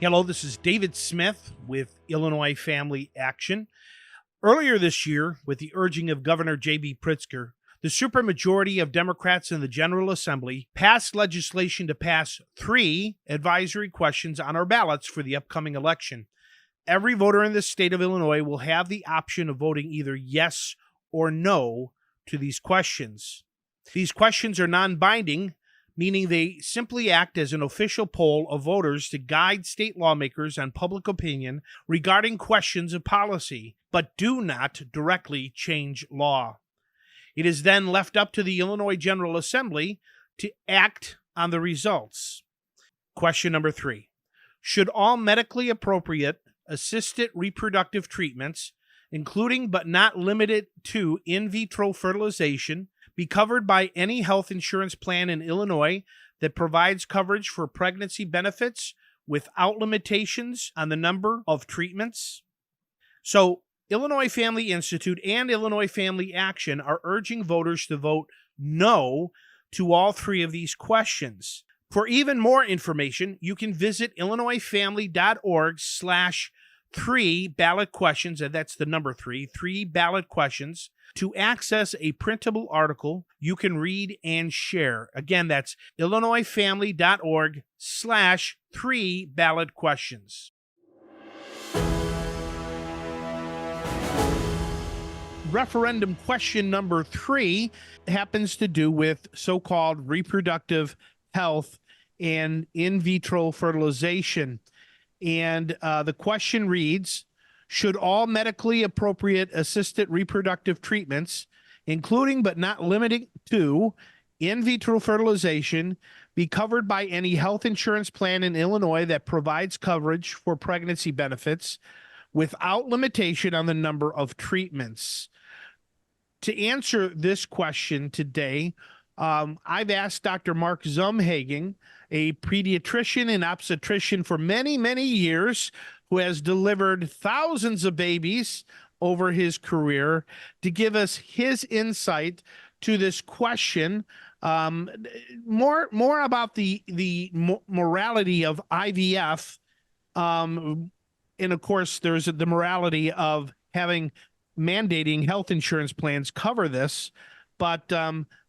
Hello, this is David Smith with Illinois Family Action. Earlier this year, with the urging of Governor J.B. Pritzker, the supermajority of Democrats in the General Assembly passed legislation to pass 3 advisory questions on our ballots for the upcoming election. Every voter in the state of Illinois will have the option of voting either yes or no to these questions. These questions are non-binding, meaning they simply act as an official poll of voters to guide state lawmakers on public opinion regarding questions of policy, but do not directly change law. It is then left up to the Illinois General Assembly to act on the results. Question number 3. Should all medically appropriate assisted reproductive treatments, including but not limited to in vitro fertilization, be covered by any health insurance plan in Illinois that provides coverage for pregnancy benefits without limitations on the number of treatments? So, Illinois Family Institute and Illinois Family Action are urging voters to vote no to all 3 of these questions. For even more information, you can visit illinoisfamily.org/3 ballot questions, and that's the number 3 ballot questions, to access a printable article you can read and share. Again, that's illinoisfamily.org/3 ballot questions. Referendum question number 3 happens to do with so-called reproductive health and in vitro fertilization. And the question reads, should all medically appropriate assisted reproductive treatments, including but not limited to in vitro fertilization, be covered by any health insurance plan in Illinois that provides coverage for pregnancy benefits without limitation on the number of treatments? To answer this question today, I've asked Dr. Mark Zumhagen, a pediatrician and obstetrician for many, many years, who has delivered thousands of babies over his career, to give us his insight to this question. More about the morality of IVF, and of course, there's the morality of mandating health insurance plans cover this. But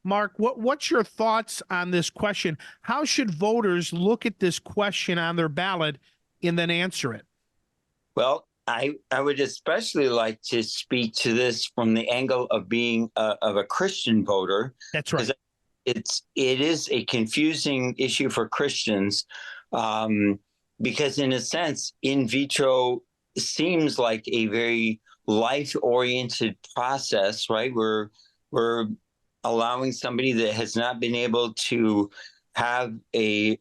Mark, what's your thoughts on this question? How should voters look at this question on their ballot and then answer it? Well, I would especially like to speak to this from the angle of being of a Christian voter. That's right. It is a confusing issue for Christians because, in a sense, in vitro seems like a very life-oriented process, right? We're allowing somebody that has not been able to have a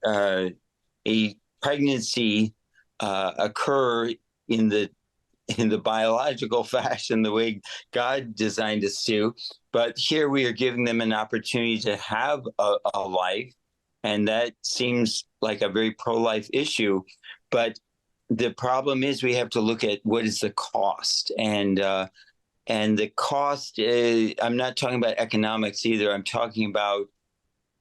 pregnancy occur in the biological fashion, the way God designed us to. But here we are giving them an opportunity to have a life, and that seems like a very pro-life issue. But the problem is we have to look at what is the cost, and the cost is, I'm not talking about economics either. I'm talking about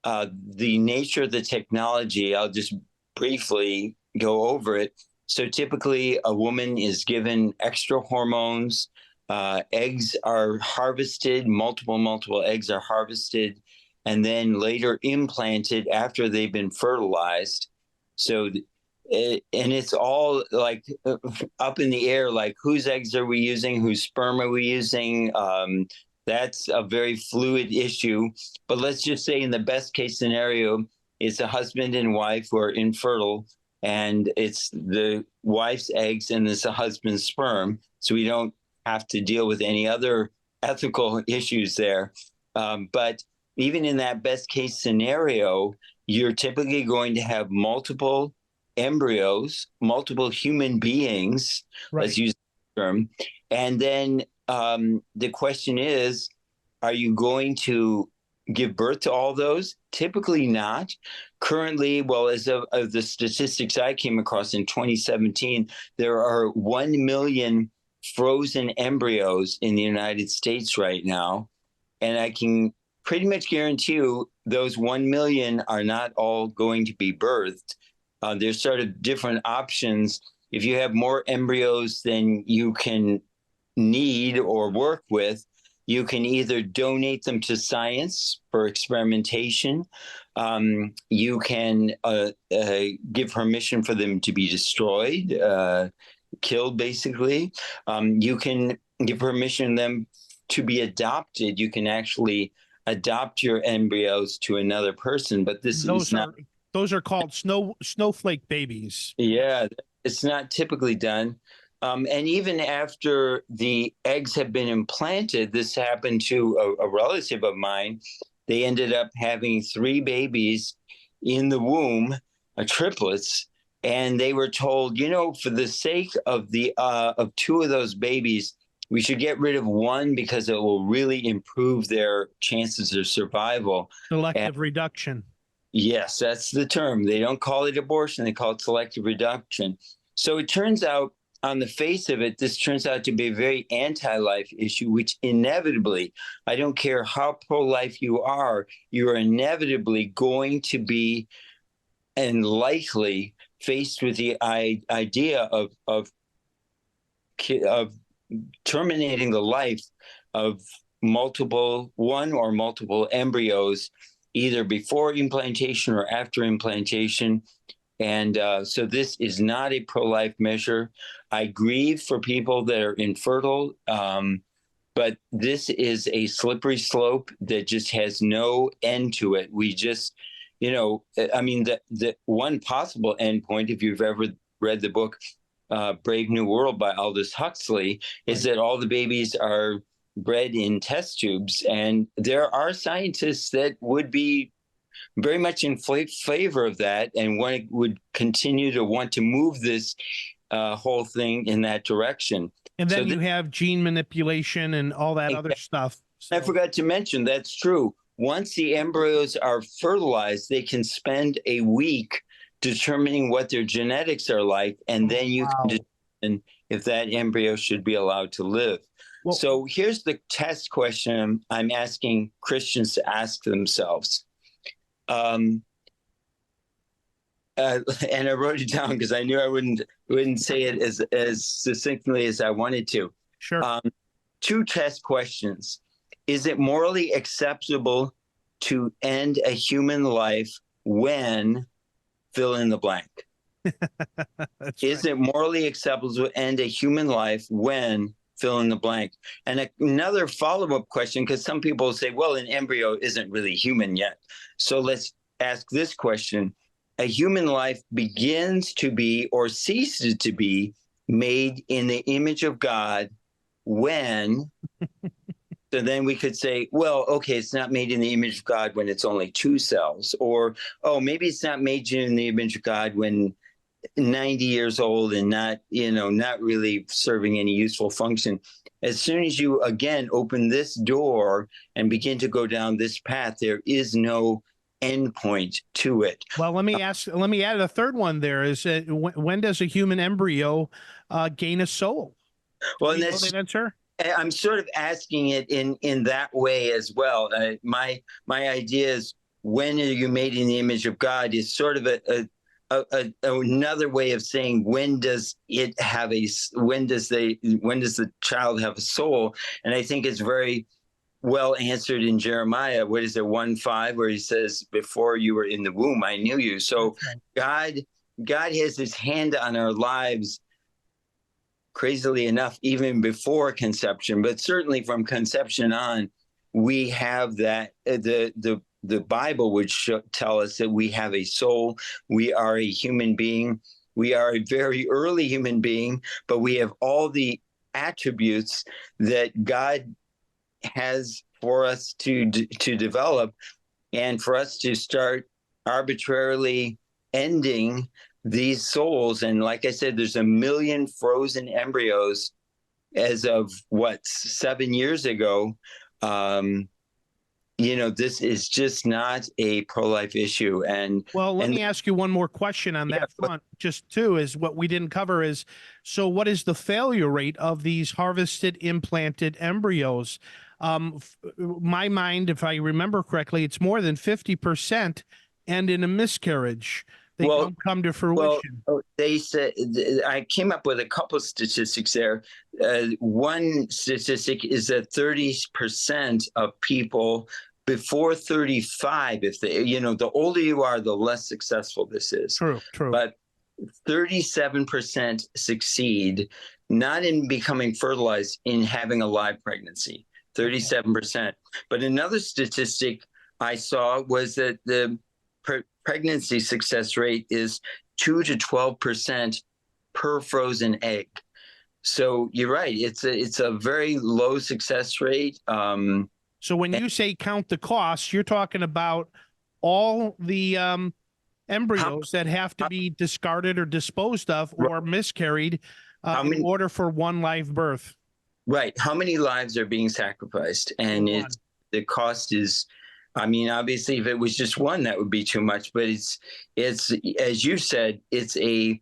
the nature of the technology. I'll just briefly go over it. So typically a woman is given extra hormones, eggs are harvested, multiple eggs are harvested, and then later implanted after they've been fertilized. So, and it's all like up in the air, like whose eggs are we using, whose sperm are we using? That's a very fluid issue. But let's just say in the best case scenario, it's a husband and wife who are infertile, and it's the wife's eggs and it's the husband's sperm. So we don't have to deal with any other ethical issues there. But even in that best case scenario, you're typically going to have multiple embryos, multiple human beings, right. Let's use the term. And then the question is, are you going to give birth to all those? Typically not. Currently, well, as of the statistics I came across in 2017, there are 1 million frozen embryos in the United States right now. And I can pretty much guarantee you those 1 million are not all going to be birthed. There's sort of different options. If you have more embryos than you can need or work with, you can either donate them to science for experimentation. You can give permission for them to be destroyed, killed, basically. You can give permission them to be adopted. You can actually adopt your embryos to another person, but those are called snowflake babies. Yeah, it's not typically done. And even after the eggs have been implanted, this happened to a relative of mine. They ended up having 3 babies in the womb, triplets, and they were told, for the sake of of 2 of those babies, we should get rid of 1 because it will really improve their chances of survival. Selective reduction. Yes, that's the term. They don't call it abortion. They call it selective reduction. So it turns out, on the face of it, this turns out to be a very anti-life issue, which inevitably, I don't care how pro-life you are inevitably going to be and likely faced with the idea of terminating the life of one or multiple embryos, either before implantation or after implantation. And so this is not a pro-life measure. I grieve for people that are infertile, but this is a slippery slope that just has no end to it. We just, the one possible endpoint, if you've ever read the book Brave New World by Aldous Huxley, is that all the babies are bred in test tubes. And there are scientists that would be very much in favor of that and would continue to want to move this whole thing in that direction. And then you have gene manipulation and all that other stuff. So. I forgot to mention, that's true. Once the embryos are fertilized, they can spend a week determining what their genetics are like, and then you can determine if that embryo should be allowed to live. Well, so here's the test question I'm asking Christians to ask themselves. And I wrote it down because I knew I wouldn't say it as succinctly as I wanted to. Sure. 2 test questions. Is it morally acceptable to end a human life when fill in the blank? Is it morally acceptable to end a human life when fill in the blank? And another follow-up question, because some people say, well, an embryo isn't really human yet. So let's ask this question. A human life begins to be or ceases to be made in the image of God when? So then we could say, well, okay, it's not made in the image of God when it's only 2 cells. Or, oh, maybe it's not made in the image of God when 90 years old and not really serving any useful function. As soon as you, again, open this door and begin to go down this path, there is no endpoint to it. Well, let me add a third one there. Is when does a human embryo gain a soul? Well, and that's the answer. I'm sort of asking it in that way as well. My idea is, when are you made in the image of God is sort of another way of saying, when does the child have a soul? And I think it's very well answered in Jeremiah. What is it, 1:5, where he says, before you were in the womb, I knew you. So God has his hand on our lives, crazily enough, even before conception, but certainly from conception on, we have that. The Bible would tell us that we have a soul. We are a human being. We are a very early human being, but we have all the attributes that God has for us to develop, and for us to start arbitrarily ending these souls. And like I said, there's 1 million frozen embryos as of 7 years ago. This is just not a pro-life issue. And let me ask you one more question on that front. Just too, is what we didn't cover is, so what is the failure rate of these harvested implanted embryos? My mind, if I remember correctly, it's more than 50% end in a miscarriage. They Well, don't come to Well, fruition. they said I came up with a couple of statistics there. One statistic is that 30% of people before 35, if they, the older you are, the less successful this is. True, true. But 37% succeed not in becoming fertilized, in having a live pregnancy. 37%. But another statistic I saw was that the pregnancy success rate is 2 to 12% per frozen egg. So you're right. It's a very low success rate. So when you say count the costs, you're talking about all the embryos that have to be discarded or disposed of or miscarried in order for one live birth. Right. How many lives are being sacrificed? And the cost is, I mean, obviously, if it was just one, that would be too much. But it's as you said, it's a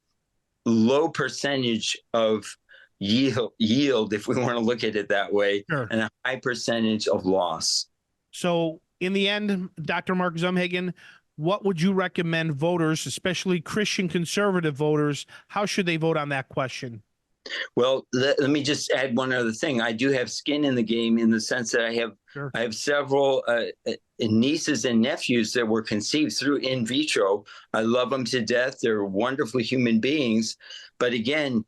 low percentage of yield, if we want to look at it that way, Sure. and a high percentage of loss. So in the end, Dr. Mark Zumhagen, what would you recommend voters, especially Christian conservative voters, how should they vote on that question? Well, let me just add one other thing. I do have skin in the game, in the sense that I have several nieces and nephews that were conceived through in vitro. I love them to death. They're wonderful human beings. But again,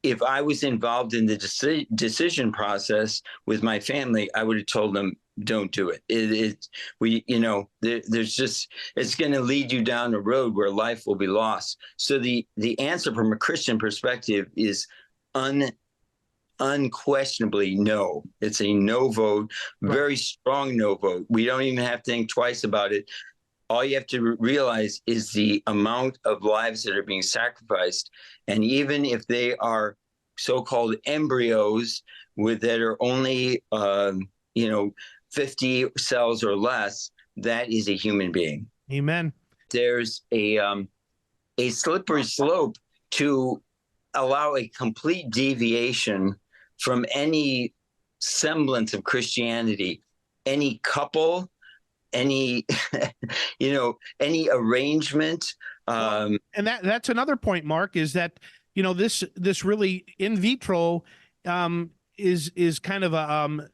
if I was involved in the decision process with my family, I would have told them, don't do it. There's just, it's going to lead you down a road where life will be lost. So the answer from a Christian perspective is unquestionably no. It's a no vote, very strong no vote. We don't even have to think twice about it. All you have to realize is the amount of lives that are being sacrificed. And even if they are so-called embryos that are only, 50 cells or less, that is a human being. Amen. There's a slippery slope to allow a complete deviation from any semblance of Christianity. Any couple, any any arrangement. And that's another point, Mark, is that this really in vitro is kind of a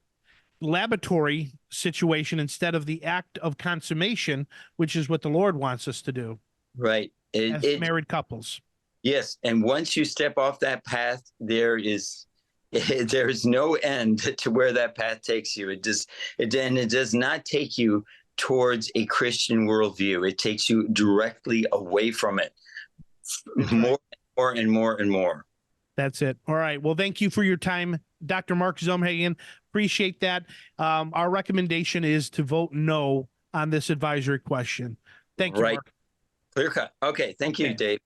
laboratory situation instead of the act of consummation, which is what the Lord wants us to do. Right. As married couples. Yes, and once you step off that path, there is no end to where that path takes you. It does not take you towards a Christian worldview. It takes you directly away from it. More and more and more. That's it. All right. Well, thank you for your time, Dr. Mark Zumhagen. Appreciate that. Our recommendation is to vote no on this advisory question. Thank you, Mark. Clear cut. Okay. Thank you, Dave.